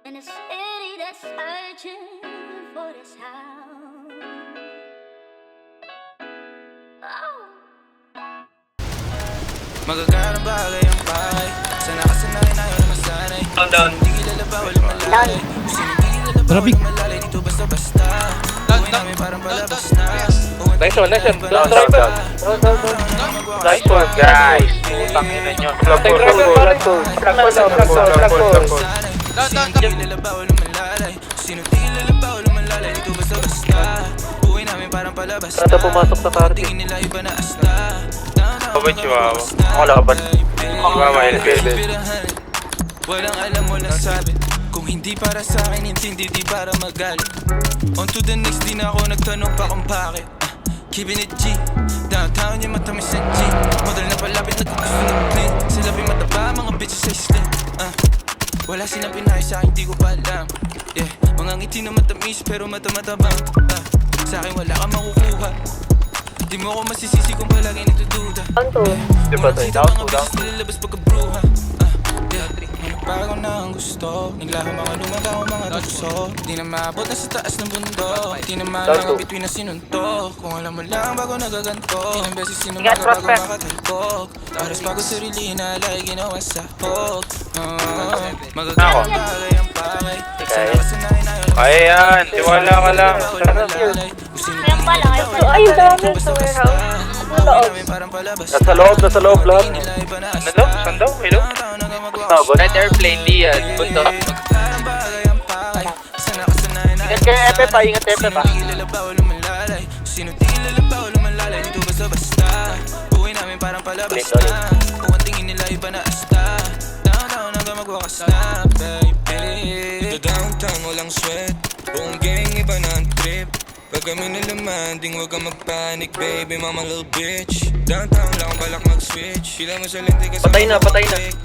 In a city that's searching for the sound. Oh. Magagalang bagay ang bahay. Sana kasanayan na yun ang masanay. Hindi kilala bawal malay. Hindi kilala bawal malalay. Dito basta-basta. Uwi namin parang palabas na. Nice one. Nice one, guys. Putang ina nyo. Flag Sino di kilala bawal malalay. Sino di kilala bawal malalay. Dito basta-basta. Uwi namin parang palabas na. Ano pumasok sa party? Tingin nila iba na asta. Kabay chihuahua. Ako laban. Chihuahua, LPL. Walang alam, walang sabi. Kung hindi para sa akin, intindi, di para magalit. On to the next, di na ako nagtanong pa kung bakit. Keeping it G, downtown yung matamis ang G. Model na palapit, nagkagusto ng clean. Sila mataba, mga bitches ay slim. Wala silang pinay sa akin, di ko pa alam. Yeah, mga ngiti na matamis, pero mata-matabang. Sa akin wala kang makukuha. Di mo ako masisisi kung palagi nagdududa. Di ba tayo? Down to down. Nilalabas pagka-bruha. Bago na ang gusto. Naglaho mga lumataw mga tukso. Di na maabot na sa taas ng bundok. Di naman mga bituin na sinuntok. Kung alam mo lang bago nagaganto. Ilang beses sinumaga bago makatalkok. Oras bago sarili inalay ginawa sa hok. Magagalang bagay ang pakay. Sana kasanayan na yun. Ayan, tiwala ka lang. Ayan pala, ay dami sa warehouse. Nasa loob lang. Ano? Saan daw? Hello? Red airplane, di yan. Punto. Ingat kayo, Epe pa. Ingat Epe pa. Sino di kilala bawal malalay. Dito basta-basta. Uwi namin parang palabas na. Kung ang tingin nila iba na asta. Downtown hanggang magwakas na, baby. Dito downtown walang sweat. Buong gang iba na ang trip. Pag kami nalamanding, huwag kang magpanik, baby, mama little bitch. Downtown lang ang balak mag-switch. Pila mo sa lente kasi Patay na.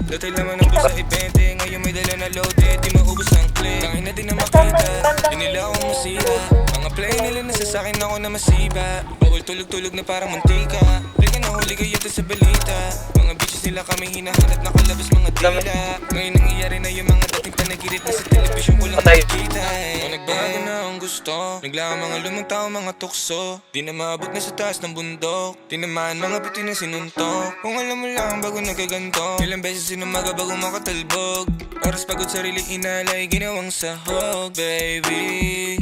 Datil naman ang busa ibente. Ngayon may dala na loaded, di maubos ang click. Kain na din na makita, di nila akong masira. Mga play nila nasa sakin ako na masiba. Bawal tulog-tulog na parang mantika. Play ka na huli kayo ito sa balita. Mga bitches nila kami hinahanap, nakalabas mga dila. Ngayon nangyayari na yung mga dating panagirit na sa television ko lang nakikita. Kung nagbago na ang gusto, naglaan mga lumang tao, mga tukso. Di na maabot na sa taas ng bundok. Tinamaan mga biti na sinuntok. Kung alam mo lang bago nagaganto. Ilang beses sinumaga bago makatalbog. Oras pagod sarili inalay, ginawang sahog, baby.